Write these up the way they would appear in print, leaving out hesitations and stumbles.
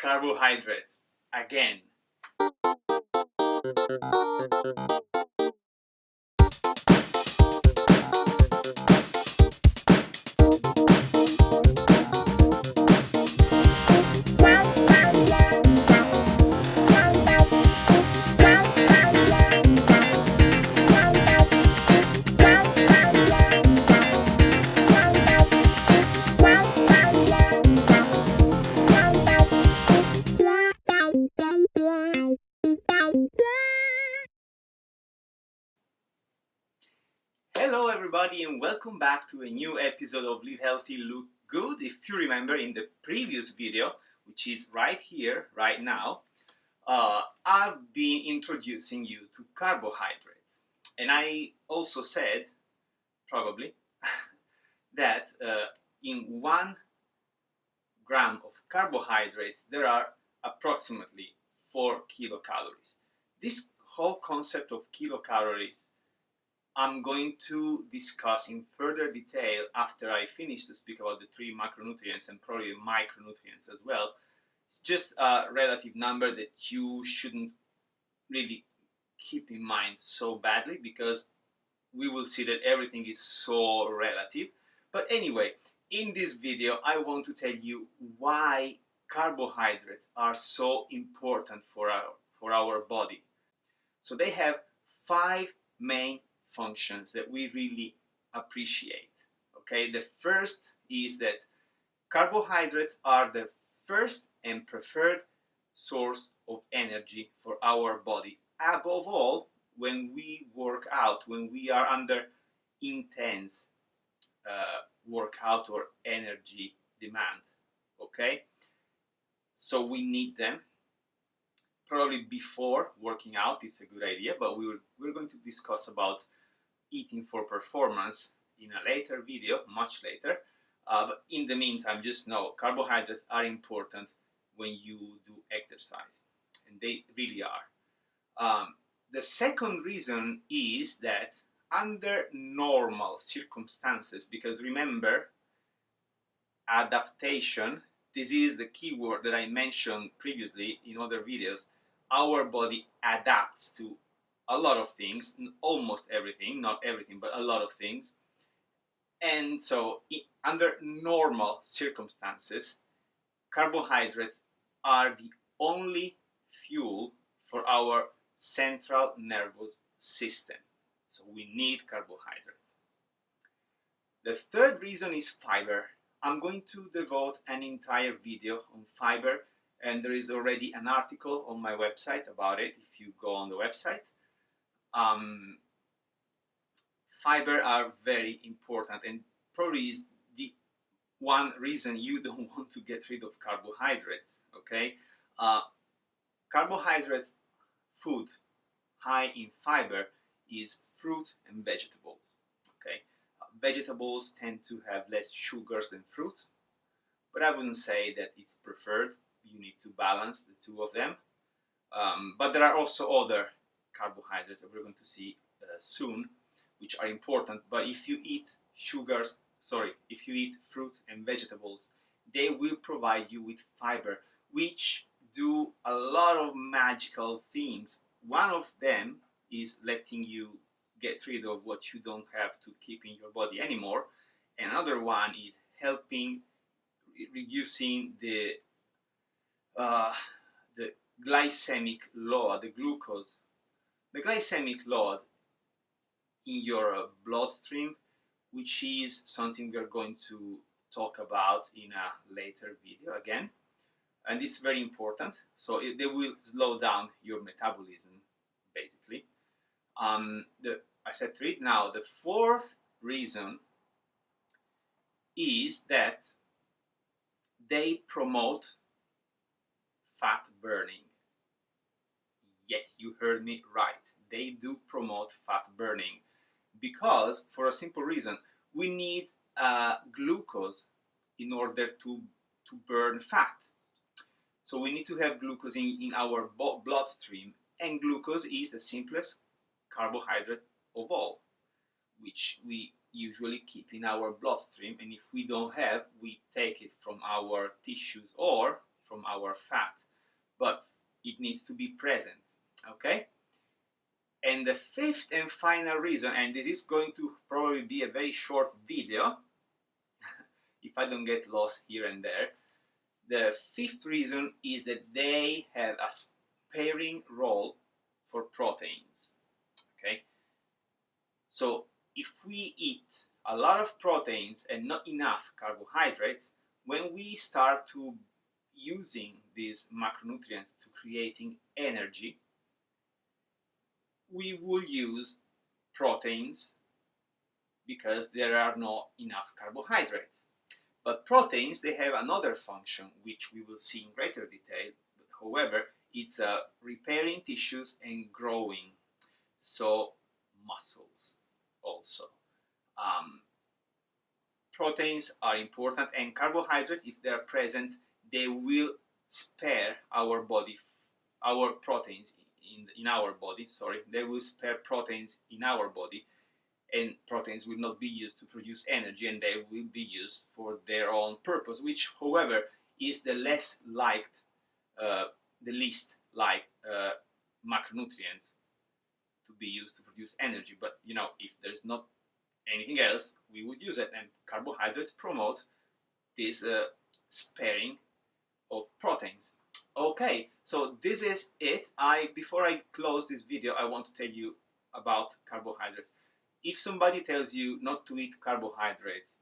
carbohydrates again. Hello everybody and welcome back to a new episode of Live Healthy, Look Good. If you remember in the previous video, which is right here, right now, I've been introducing you to carbohydrates. And I also said, probably, that in 1 gram of carbohydrates there are approximately 4 kilocalories. This whole concept of kilocalories I'm going to discuss in further detail after I finish to speak about the 3 macronutrients and probably micronutrients as well. It's just a relative number that you shouldn't really keep in mind so badly because we will see that everything is so relative. But anyway, in this video I want to tell you why carbohydrates are so important for our body. So they have 5 main functions that we really appreciate. Okay, the first is that carbohydrates are the first and preferred source of energy for our body, above all when we work out, when we are under intense workout or energy demand. Okay, so we need them. Probably before working out is a good idea, but we're going to discuss about eating for performance in a later video, much later. But in the meantime, just know carbohydrates are important when you do exercise, and they really are. The second reason is that under normal circumstances, because remember, adaptation, this is the key word that I mentioned previously in other videos. Our body adapts to a lot of things, almost everything, not everything, but a lot of things. And so under normal circumstances, carbohydrates are the only fuel for our central nervous system. So we need carbohydrates. The third reason is fiber. I'm going to devote an entire video on fiber, and there is already an article on my website about it if you go on the website. Fiber are very important and probably is the one reason you don't want to get rid of carbohydrates. Okay, carbohydrates food high in fiber is fruit and vegetables. Okay, vegetables tend to have less sugars than fruit, but I wouldn't say that it's preferred. You need to balance the two of them. But there are also other carbohydrates that we're going to see soon, which are important. But if you eat if you eat fruit and vegetables, they will provide you with fiber, which do a lot of magical things. One of them is letting you get rid of what you don't have to keep in your body anymore. Another one is helping reducing the glycemic load, the glycemic load in your bloodstream, which is something we're going to talk about in a later video again. And it's very important. So they will slow down your metabolism, basically. I said 3. Now, the fourth reason is that they promote fat burning. Yes, you heard me right. They do promote fat burning because, for a simple reason, we need glucose in order to burn fat. So we need to have glucose in our bloodstream, and glucose is the simplest carbohydrate of all, which we usually keep in our bloodstream, and if we don't have, we take it from our tissues, or from our fat, but it needs to be present, okay? And the fifth and final reason, and this is going to probably be a very short video, if I don't get lost here and there, the fifth reason is that they have a sparing role for proteins, okay? So if we eat a lot of proteins and not enough carbohydrates, when we start to using these macronutrients to creating energy, we will use proteins because there are not enough carbohydrates. But proteins, they have another function, which we will see in greater detail. But however, it's repairing tissues and growing, so muscles also. Proteins are important, and carbohydrates, if they are present, they will spare our body, our proteins in our body, sorry, they will spare proteins in our body, and proteins will not be used to produce energy, and they will be used for their own purpose, which, however, is the least liked macronutrient to be used to produce energy. But you know, if there's not anything else, we would use it, and carbohydrates promote this sparing of proteins. Okay, so this is it. Before I close this video, I want to tell you about carbohydrates. If somebody tells you not to eat carbohydrates,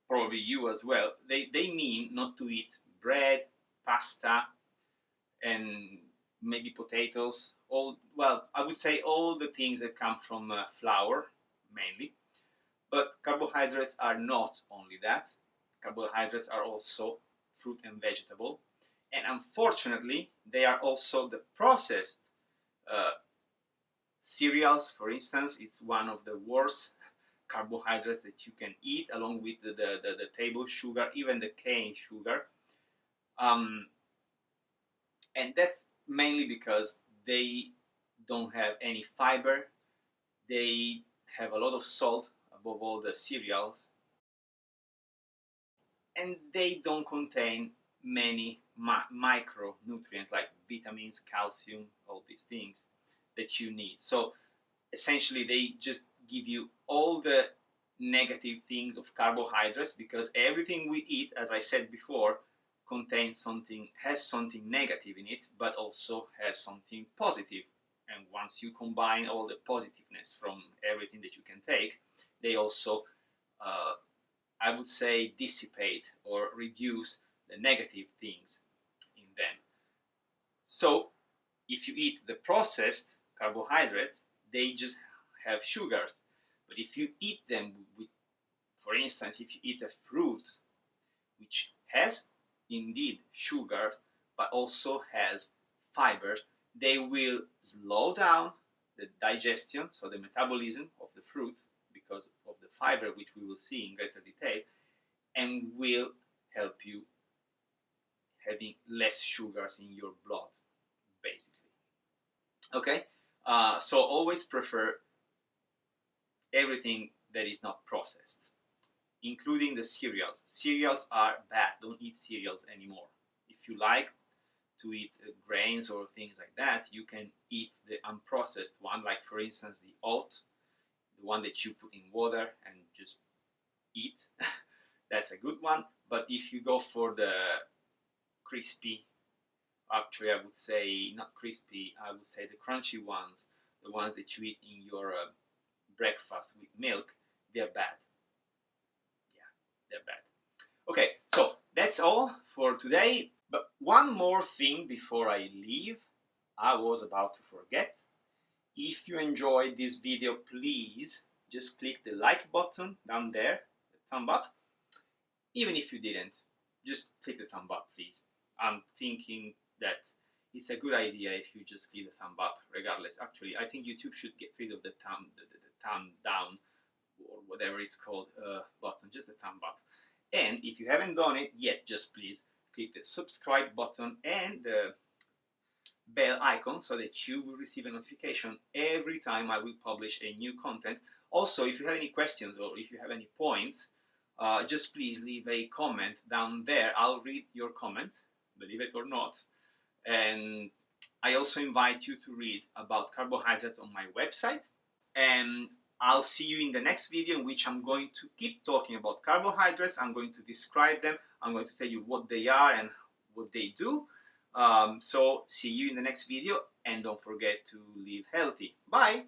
probably you as well, they mean not to eat bread, pasta, and maybe potatoes. Well, I would say all the things that come from flour, mainly. But carbohydrates are not only that. Carbohydrates are also fruit and vegetable. And unfortunately, they are also the processed cereals, for instance. It's one of the worst carbohydrates that you can eat, along with the table sugar, even the cane sugar. And that's mainly because they don't have any fiber. They have a lot of salt, above all the cereals, and they don't contain many micronutrients like vitamins, calcium, all these things that you need. So essentially they just give you all the negative things of carbohydrates, because everything we eat, as I said before, has something negative in it, but also has something positive. And once you combine all the positiveness from everything that you can take, they also I would say dissipate or reduce the negative things in them. So if you eat the processed carbohydrates, they just have sugars. But if you eat them with, for instance, if you eat a fruit which has indeed sugar but also has fiber, they will slow down the digestion, so the metabolism of the fruit, because of the fiber, which we will see in greater detail, and will help you having less sugars in your blood, basically. Okay, so always prefer everything that is not processed, including the cereals. Cereals are bad. Don't eat cereals anymore. If you like to eat grains or things like that, you can eat the unprocessed one, like for instance the oat, the one that you put in water and just eat. That's a good one. But if you go for the crispy, actually I would say not crispy, I would say the crunchy ones, the ones that you eat in your breakfast with milk, they're bad. Yeah, they're bad. Okay, so that's all for today. But one more thing before I leave, I was about to forget. If you enjoyed this video, please just click the like button down there, the thumb up. Even if you didn't, just click the thumb up, please. I'm thinking that it's a good idea if you just click the thumb up regardless. Actually, I think YouTube should get rid of the thumb down or whatever it's called button, just the thumb up. And if you haven't done it yet, just please click the subscribe button and the bell icon so that you will receive a notification every time I will publish a new content. Also, if you have any questions or if you have any points just please leave a comment down there. I'll read your comments, believe it or not. And I also invite you to read about carbohydrates on my website. And I'll see you in the next video, in which I'm going to keep talking about carbohydrates. I'm going to describe them. I'm going to tell you what they are and what they do. So see you in the next video, and don't forget to live healthy. Bye!